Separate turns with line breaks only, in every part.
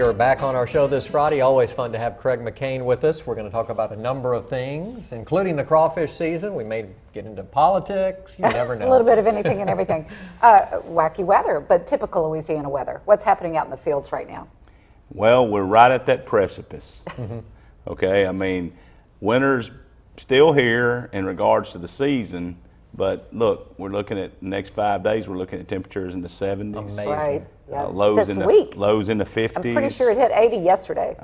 are back on our show this Friday. Always fun to have Craig McCain with us. We're going to talk about a number of things, including the crawfish season. We may get into politics. You never know.
A little bit of anything and everything. Wacky weather, but typical Louisiana weather. What's happening out in the fields right now?
Well, we're right at that precipice. Okay, I mean, winter's still here in regards to the season, but look, we're looking at the next 5 days, we're looking at temperatures in the 70s.
Amazing.
Right. Yes.
Lows in the 50s.
I'm pretty sure it hit 80 yesterday.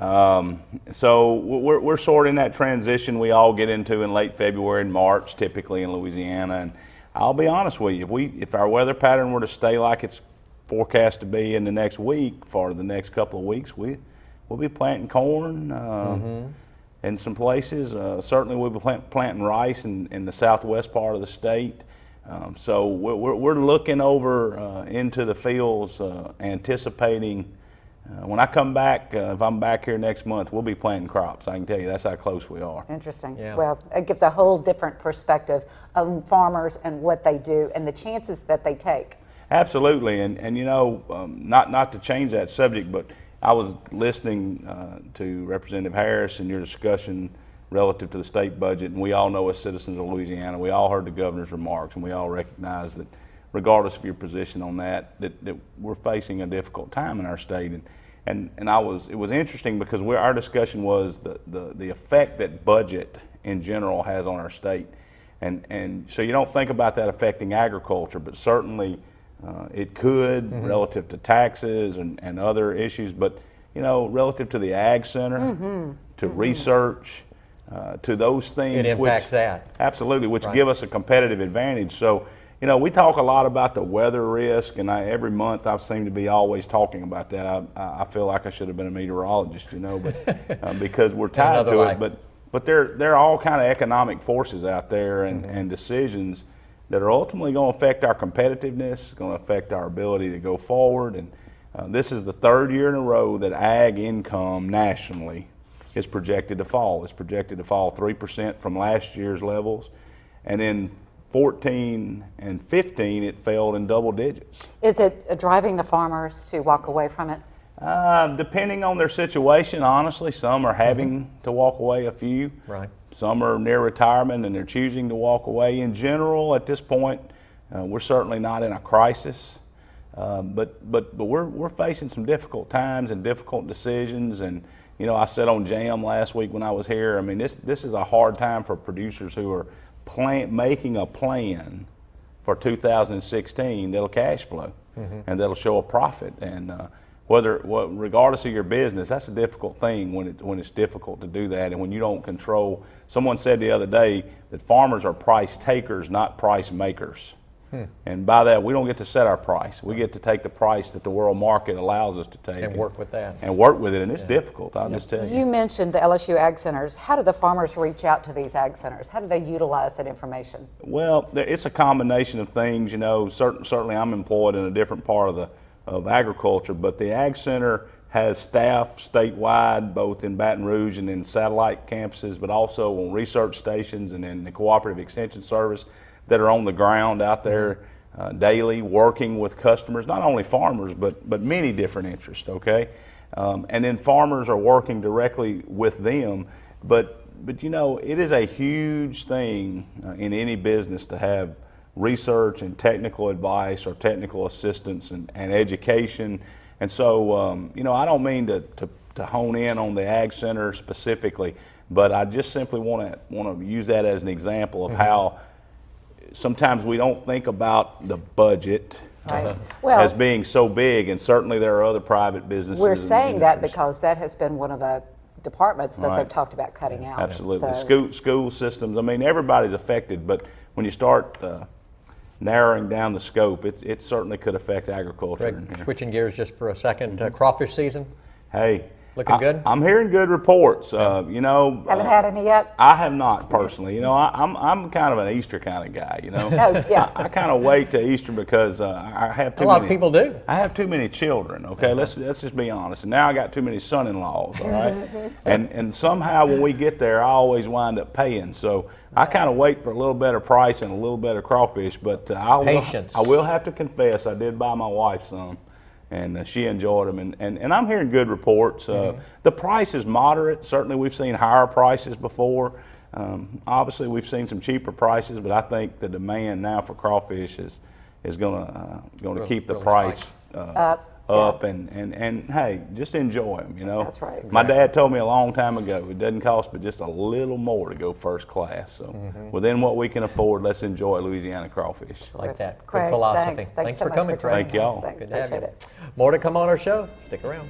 So we're sort of in that transition we all get into in late February and March, typically in Louisiana. And I'll be honest with you, if our weather pattern were to stay like it's forecast to be in the next week, for the next couple of weeks, we'll be planting corn in some places. Certainly we'll be planting rice in the southwest part of the state. So we're looking over into the fields, anticipating. When I come back, if I'm back here next month, we'll be planting crops. I can tell you that's how close we are.
Interesting.
Yeah.
Well, it gives a whole different perspective of farmers and what they do and the chances that they take.
Absolutely, and you know, not to change that subject, but I was listening to Representative Harris and your discussion relative to the state budget, and we all know as citizens of Louisiana, we all heard the governor's remarks, and we all recognize that regardless of your position on that we're facing a difficult time in our state. And it was interesting because our discussion was the effect that budget in general has on our state. And so you don't think about that affecting agriculture, but certainly it could relative to taxes and other issues, but you know, relative to the Ag Center, to research, to those things.
It impacts that.
Absolutely, which give us a competitive advantage. So, you know, we talk a lot about the weather risk, and every month I seem to be always talking about that. I feel like I should have been a meteorologist, you know, but because we're tied to it. But there are all kind of economic forces out there and decisions that are ultimately going to affect our competitiveness, going to affect our ability to go forward. And this is the third year in a row that ag income nationally is projected to fall. It's projected to fall 3% from last year's levels. And in 14 and 15, it fell in double digits.
Is it driving the farmers to walk away from it?
Depending on their situation, honestly, some are having to walk away, a few.
Right.
Some are near retirement and they're choosing to walk away. In general, at this point, we're certainly not in a crisis, but we're facing some difficult times and difficult decisions. And you know, I said on JAM last week when I was here, I mean, this is a hard time for producers who are making a plan for 2016 that'll cash flow and that'll show a profit. And regardless of your business, that's a difficult thing when it's difficult to do that and when you don't control. Someone said the other day that farmers are price takers, not price makers. And by that, we don't get to set our price. We get to take the price that the world market allows us to take.
And work with that.
And work with it, and it's difficult, I'll just tell you.
You mentioned the LSU Ag Centers. How do the farmers reach out to these Ag Centers? How do they utilize that information?
Well, it's a combination of things. You know, certainly I'm employed in a different part of agriculture, but the Ag Center has staff statewide, both in Baton Rouge and in satellite campuses, but also on research stations and in the Cooperative Extension Service that are on the ground out there daily working with customers, not only farmers, but many different interests, okay? And then farmers are working directly with them. But you know, it is a huge thing in any business to have research and technical advice or technical assistance and education. And so, you know, I don't mean to hone in on the Ag Center specifically, but I just simply want to use that as an example of how sometimes we don't think about the budget as being so big, and certainly there are other private businesses.
We're saying that because that has been one of the departments that they've talked about cutting out.
Absolutely.
So,
school systems, I mean, everybody's affected, but when you start narrowing down the scope, it certainly could affect agriculture.
Greg, switching gears just for a second, crawfish season?
Hey.
Looking good?
I'm hearing good reports. You know,
haven't had any yet?
I have not personally. You know, I'm kind of an Easter kind of guy. You know, I kind of wait till Easter because I have too many.
A lot of people do.
I have too many children. Okay, let's just be honest. And now I got too many son-in-laws. All right, and somehow when we get there, I always wind up paying. So I kind of wait for a little better price and a little better crawfish. But I will have to confess, I did buy my wife some. and she enjoyed them. And I'm hearing good reports. The price is moderate. Certainly, we've seen higher prices before. Obviously, we've seen some cheaper prices, but I think the demand now for crawfish is going to keep the
really
price
Up.
And hey, just enjoy them, you know.
That's right.
My dad told me a long time ago, it doesn't cost but just a little more to go first class. So within what we can afford, let's enjoy Louisiana crawfish.
Like that. Good
Craig,
philosophy.
Thanks
for
so much
coming,
for
Craig.
joining us.
Thank y'all.
Thanks.
Good to have
Appreciate
you.
it.
More to come on our show. Stick around.